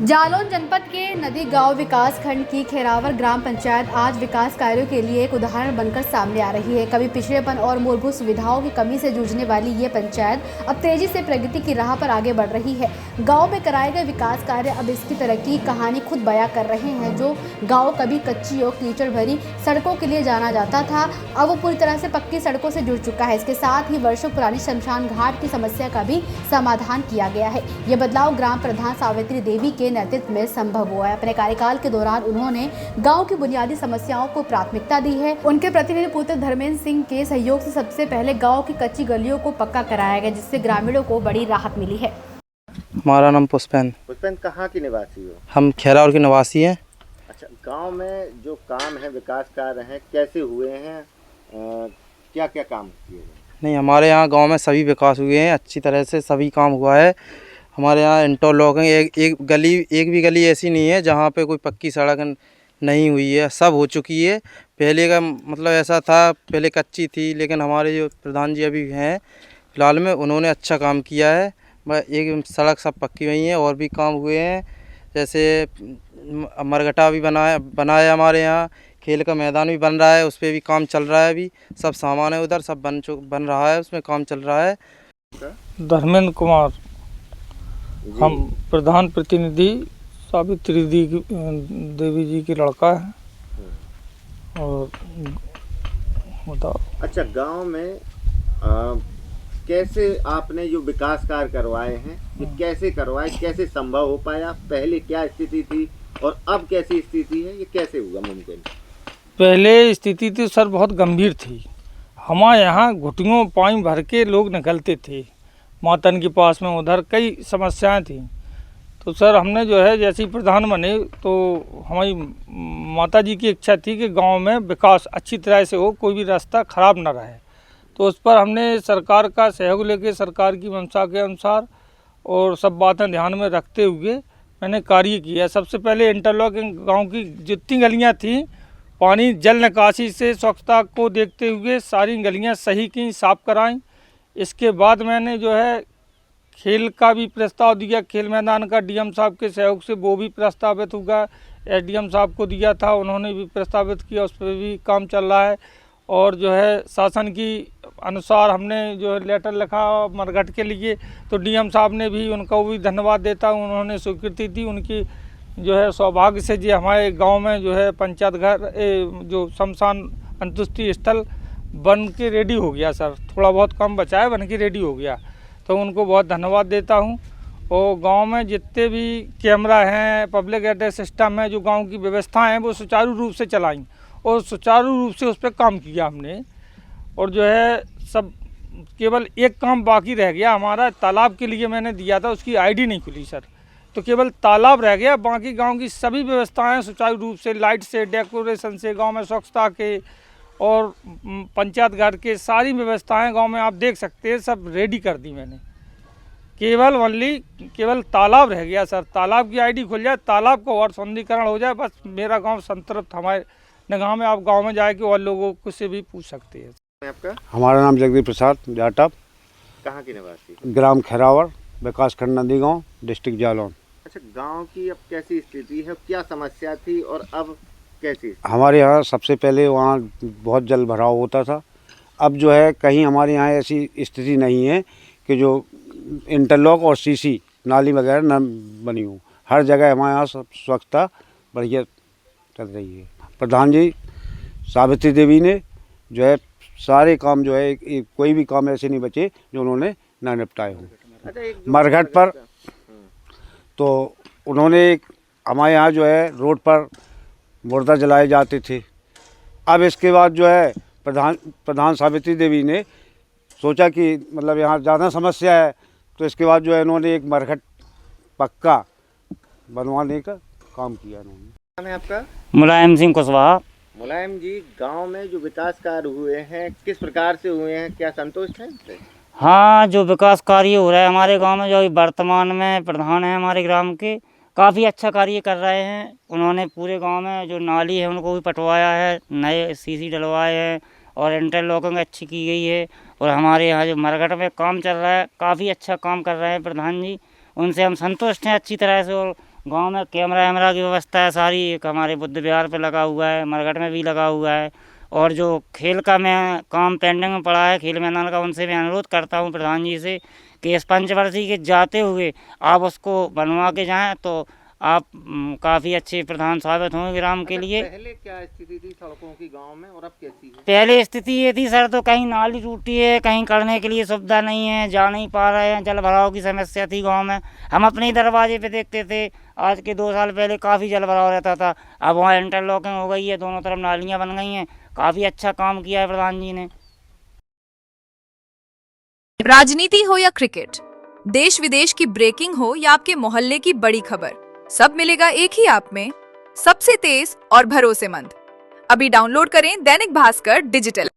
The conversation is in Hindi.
जालौन जनपद के नदी गांव विकास खंड की खेरावर ग्राम पंचायत आज विकास कार्यों के लिए एक उदाहरण बनकर सामने आ रही है। कभी पिछड़ेपन और मूलभूत सुविधाओं की कमी से जूझने वाली ये पंचायत अब तेजी से प्रगति की राह पर आगे बढ़ रही है। गांव में कराए गए विकास कार्य अब इसकी तरक्की की कहानी खुद बयां कर रहे हैं। जो गाँव कभी कच्ची और कीचड़ भरी सड़कों के लिए जाना जाता था, अब वो पूरी तरह से पक्की सड़कों से जुड़ चुका है। इसके साथ ही वर्षों पुरानी शमशान घाट की समस्या का भी समाधान किया गया है। ये बदलाव ग्राम प्रधान सावित्री देवी के नेतृत्व में संभव हुआ है। अपने कार्यकाल के दौरान उन्होंने गांव की बुनियादी समस्याओं को प्राथमिकता दी है। उनके प्रतिनिधि पुत्र धर्मेंद्र सिंह के सहयोग से सबसे पहले गांव की कच्ची गलियों को पक्का कराया गया, जिससे ग्रामीणों को बड़ी राहत मिली है। हमारा नाम पुष्पेन। पुष्पेन, कहाँ की निवासी हो? हम खेरावर के निवासी हैं। अच्छा, गांव में जो काम है, विकास कार्य हैं, कैसे हुए हैं? क्या क्या काम किए गए? नहीं, हमारे यहाँ गांव में सभी विकास हुए हैं, अच्छी तरह से सभी काम हुआ है। हमारे यहाँ इंटरलॉकिंग एक भी गली ऐसी नहीं है जहाँ पे कोई पक्की सड़क नहीं हुई है, सब हो चुकी है। पहले का मतलब ऐसा था, पहले कच्ची थी, लेकिन हमारे जो प्रधान जी अभी हैं फिलहाल में, उन्होंने अच्छा काम किया है। एक सड़क सब पक्की हुई हैं और भी काम हुए हैं, जैसे मरघटा भी बनाया हमारे यहाँ, खेल का मैदान भी बन रहा है, उस पर भी काम चल रहा है। अभी सब सामान है उधर, सब बन रहा है, उसमें काम चल रहा है। धर्मेंद्र कुमार, हम प्रधान प्रतिनिधि सावित्री देवी जी की लड़का है। और बताओ। अच्छा, गांव में कैसे आपने जो विकास कार्य करवाए हैं, ये कैसे करवाए, कैसे संभव हो पाया? पहले क्या स्थिति थी और अब कैसी स्थिति है? ये कैसे हुआ मुमकिन? पहले स्थिति तो सर बहुत गंभीर थी। हमारे यहाँ घुटनों पानी भर के लोग निकलते थे मातन के पास में, उधर कई समस्याएं थी। तो सर हमने जो है जैसे ही प्रधान बने तो हमारी माता जी की इच्छा थी कि गांव में विकास अच्छी तरह से हो, कोई भी रास्ता ख़राब ना रहे। तो उस पर हमने सरकार का सहयोग लेके, सरकार की मंशा के अनुसार और सब बातें ध्यान में रखते हुए मैंने कार्य किया। सबसे पहले इंटरलॉकिंग गाँव की जितनी गलियाँ थीं, पानी जल निकासी से स्वच्छता को देखते हुए सारी गलियाँ सही की, साफ कराईं। इसके बाद मैंने जो है खेल का भी प्रस्ताव दिया, खेल मैदान का डीएम साहब के सहयोग से वो भी प्रस्तावित हुआ। एसडीएम साहब को दिया था, उन्होंने भी प्रस्तावित किया, उस पर भी काम चल रहा है। और जो है शासन की अनुसार हमने जो है लेटर लिखा मरघट के लिए, तो डीएम साहब ने भी, उनको भी धन्यवाद देता हूँ, उन्होंने स्वीकृति दी। उनकी जो है सौभाग्य से जो हमारे गांव में जो है पंचायत घर जो शमशान अंत्येष्टि स्थल बन के रेडी हो गया सर। थोड़ा बहुत कम बचा है, बन के रेडी हो गया, तो उनको बहुत धन्यवाद देता हूं। और गांव में जितने भी कैमरा हैं, पब्लिक एड्रेस सिस्टम है, जो गांव की व्यवस्थाएं हैं, वो सुचारू रूप से चलाईं और सुचारू रूप से उस पर काम किया हमने। और जो है सब केवल एक काम बाकी रह गया हमारा, तालाब के लिए मैंने दिया था, उसकी आईडी नहीं खुली सर, तो केवल तालाब रह गया। बाकी गांव की सभी व्यवस्थाएं सुचारू रूप से, लाइट से, डेकोरेशन से, गांव में स्वच्छता के और पंचायत घर के सारी व्यवस्थाएं गांव में आप देख सकते हैं, सब रेडी कर दी मैंने। केवल तालाब रह गया सर, तालाब की आईडी खुल जाए, तालाब को और सौंदर्यीकरण हो जाए, बस मेरा गांव संतृप्त हमारे निगाह में। आप गांव में जाके और लोगों को से भी पूछ सकते हैं। आपका? हमारा नाम जगदीप प्रसाद जाटव। कहाँ की निवासी? ग्राम खेरावर, विकास खंड नदी गाँव, डिस्ट्रिक्ट जालौन। अच्छा, गांव की अब कैसी स्थिति है, क्या समस्या थी और अब कैसी? हमारे यहाँ सबसे पहले वहाँ बहुत जल भराव होता था। अब जो है कहीं हमारे यहाँ ऐसी स्थिति नहीं है कि जो इंटरलॉक और सीसी नाली वगैरह न बनी हो। हर जगह हमारे यहाँ स्वच्छता बढ़िया चल रही है। प्रधान जी सावित्री देवी ने जो है सारे काम जो है, कोई भी काम ऐसे नहीं बचे जो उन्होंने ना निपटाए हों। अच्छा, मरघट पर तो उन्होंने हमारे यहाँ जो है रोड पर मुर्दा जलाए जाते थे। अब इसके बाद जो है प्रधान सावित्री देवी ने सोचा कि मतलब यहाँ ज़्यादा समस्या है, तो इसके बाद जो है इन्होंने एक मरघट पक्का बनवाने का काम किया। इन्होंने। नाम है आपका? मुलायम सिंह कुशवाहा। मुलायम जी, गांव में जो विकास कार्य हुए हैं, किस प्रकार से हुए हैं, क्या संतुष्ट हैं इससे? हाँ, जो विकास कार्य हो रहा है हमारे गांव में, जो वर्तमान में प्रधान है हमारे ग्राम के, काफ़ी अच्छा कार्य कर रहे हैं। उन्होंने पूरे गांव में जो नाली है उनको भी पटवाया है, नए सीसी डलवाए हैं और इंटरलॉकिंग अच्छी की गई है। और हमारे यहाँ जो मरघट में काम चल रहा है, काफ़ी अच्छा काम कर रहे हैं प्रधान जी, उनसे हम संतुष्ट हैं अच्छी तरह से। और गांव में कैमरा वैमरा की व्यवस्था है सारी, एक हमारे बुद्ध विहार पे लगा हुआ है, मरघट में भी लगा हुआ है। और जो खेल का मैं काम पेंडिंग में पड़ा है खेल मैदान का, उनसे मैं अनुरोध करता हूं प्रधान जी से कि इस पंचवर्षीय के जाते हुए आप उसको बनवा के जाएं तो आप काफ़ी अच्छे प्रधान साबित होंगे ग्राम के लिए। पहले क्या स्थिति थी सड़कों की गांव में और अब कैसी है? पहले स्थिति ये थी सर, तो कहीं नाली टूटी है, कहीं करने के लिए सुविधा नहीं है, जा नहीं पा रहे हैं, जल भराव की समस्या थी गांव में। हम अपने ही दरवाजे पे देखते थे, आज के 2 साल पहले काफ़ी जल भराव रहता था, अब वहाँ इंटरलॉकिंग हो गई है, दोनों तरफ नालियाँ बन गई हैं, काफ़ी अच्छा काम किया है प्रधान जी ने। राजनीति हो या क्रिकेट, देश विदेश की ब्रेकिंग हो या आपके मोहल्ले की बड़ी खबर, सब मिलेगा एक ही ऐप में, सबसे तेज और भरोसेमंद। अभी डाउनलोड करें दैनिक भास्कर डिजिटल।